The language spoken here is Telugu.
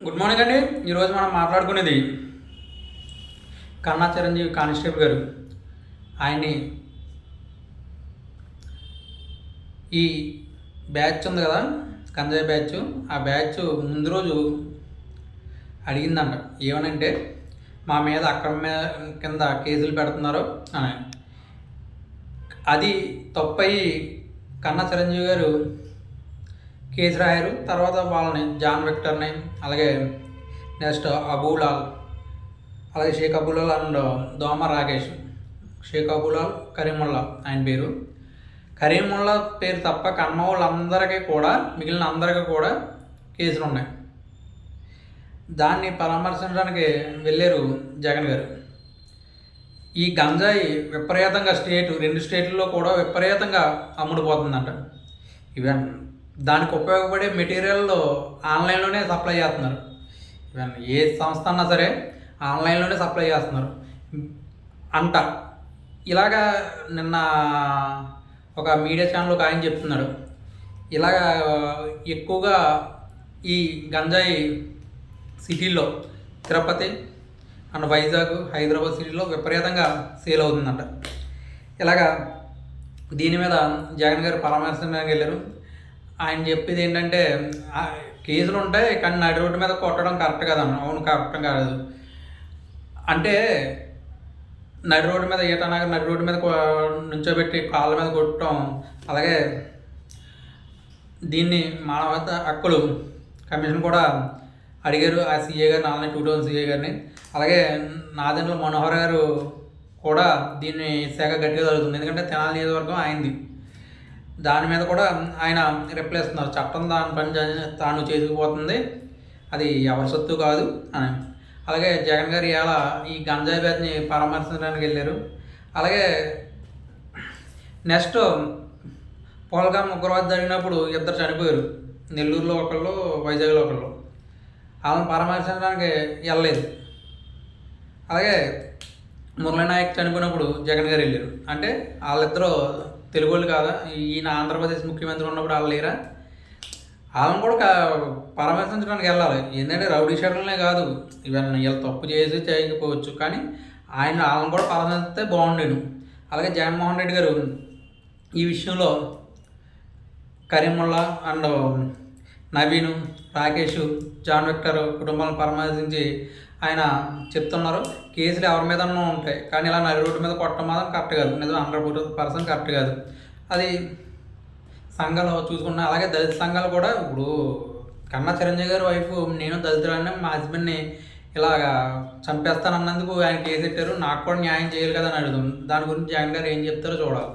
గుడ్ మార్నింగ్ అండి. ఈరోజు మనం మాట్లాడుకునేది కన్నా చిరంజీవి కానిస్టేబుల్ గారు. ఆయన్ని ఈ బ్యాచ్ ఉంది కదా, గంజాయి బ్యాచ్, ఆ బ్యాచ్ ముందు రోజు అడిగిందంట. ఏమనంటే మా మీద అక్రమ కింద కేసులు పెడుతున్నారు అని. అది తప్పయి కన్నా చిరంజీవి గారు కేసు రాయారు. తర్వాత వాళ్ళని జాన్ విక్టర్ని, అలాగే నెక్స్ట్ అబూలాల్, అలాగే షేక్ అబూలాల్ అండ్ దోమ రాకేష్, షేక్ అబూలాల్ కరీముల్లా ఆయన పేరు. కరీముల్లా పేరు తప్ప కన్న వాళ్ళందరికీ కూడా, మిగిలిన అందరికీ కూడా కేసులు ఉన్నాయి. దాన్ని పరామర్శించడానికి వెళ్ళారు జగన్ గారు. ఈ గంజాయి విపరీతంగా రెండు స్టేట్లలో కూడా విపరీతంగా అమ్ముడుపోతుందంట. ఈవెన్ దానికి ఉపయోగపడే మెటీరియల్ ఆన్లైన్లోనే సప్లై చేస్తున్నారు. ఈవెన్ ఏ సంస్థ అన్నా సరే ఆన్లైన్లోనే సప్లై చేస్తున్నారు అంట. ఇలాగా నిన్న ఒక మీడియా ఛానల్ ఒక ఆయన చెప్తున్నాడు, ఇలాగా ఎక్కువగా ఈ గంజాయి సిటీలో తిరుపతి అండ్ వైజాగ్, హైదరాబాద్ సిటీలో విపరీతంగా సేల్ అవుతుందంట. ఇలాగా దీని మీద జగన్ గారు పరామర్శించడానికి వెళ్ళారు. ఆయన చెప్పేది ఏంటంటే కేసులు ఉంటాయి కానీ నడి రోడ్డు మీద కొట్టడం కరెక్ట్ కాదన్న. అవును, కరెక్ట్ కాదు. అంటే నడి రోడ్డు మీద ఈటనగర్ నడి రోడ్డు మీద నుంచోబెట్టి కాళ్ళ మీద కొట్టడం, అలాగే దీన్ని మానవ హక్కులు కమిషన్ కూడా అడిగారు ఆ సీఏ గారిని, ఆల్రెడీ 2000 సీఏ గారిని. అలాగే నాదెండ్ల మనోహర్ గారు కూడా దీన్ని శాఖ గట్టిగా జరుగుతుంది, ఎందుకంటే తెనాలి నియోజకవర్గం అయింది. దాని మీద కూడా ఆయన రిప్లై ఇస్తున్నారు, చట్టం దాని పని తాను చేసుకుపోతుంది, అది ఎవరి సొత్తు కాదు అని. అలాగే జగన్ గారు ఇలా ఈ గంజాయి బ్యాచ్ని పరామర్శించడానికి వెళ్ళారు. అలాగే నెక్స్ట్ పోల్గామ్ ఉగ్రవాద జరిగినప్పుడు 2 చనిపోయారు, నెల్లూరులో ఒకళ్ళు, వైజాగ్లో ఒకళ్ళు. వాళ్ళని పరామర్శించడానికి వెళ్ళలేదు. అలాగే మురళీనాయక్ చనిపోయినప్పుడు జగన్ గారు వెళ్ళారు. అంటే వాళ్ళిద్దరూ తెలుగు వాళ్ళు కాదా? ఈయన ఆంధ్రప్రదేశ్ ముఖ్యమంత్రి ఉన్నప్పుడు వాళ్ళు లేరా? వాళ్ళని కూడా పరామర్శించడానికి వెళ్ళాలి. ఏంటంటే రౌడీ షీటర్లనే కాదు, ఇవన్నీ వీళ్ళు తప్పు చేసి చేయకపోవచ్చు, కానీ వాళ్ళని కూడా పరామర్శిస్తే బాగుండేను. అలాగే జగన్మోహన్ రెడ్డి గారు ఈ విషయంలో Karimulla and Naveen, Rakesh, John Victor కుటుంబాలను పరామర్శించి ఆయన చెప్తున్నారు, కేసులు ఎవరి మీద ఉంటాయి కానీ ఇలా నడి రోడ్డు మీద కొట్టడం మాత్రం కరెక్ట్ కాదు, నిజం 100% కరెక్ట్ కాదు. అది సంఘాలు చూసుకున్నా. అలాగే దళిత సంఘాలు కూడా, ఇప్పుడు కన్నా చిరంజీవి గారి వైఫ్, నేను దళితులని మా హస్బెండ్ని ఇలాగా చంపేస్తానన్నందుకు ఆయన కేసు పెట్టారు, నాకు కూడా న్యాయం చేయాలి కదా అని అడుగుతాం. దాని గురించి జగన్ గారు ఏం చెప్తారో చూడాలి.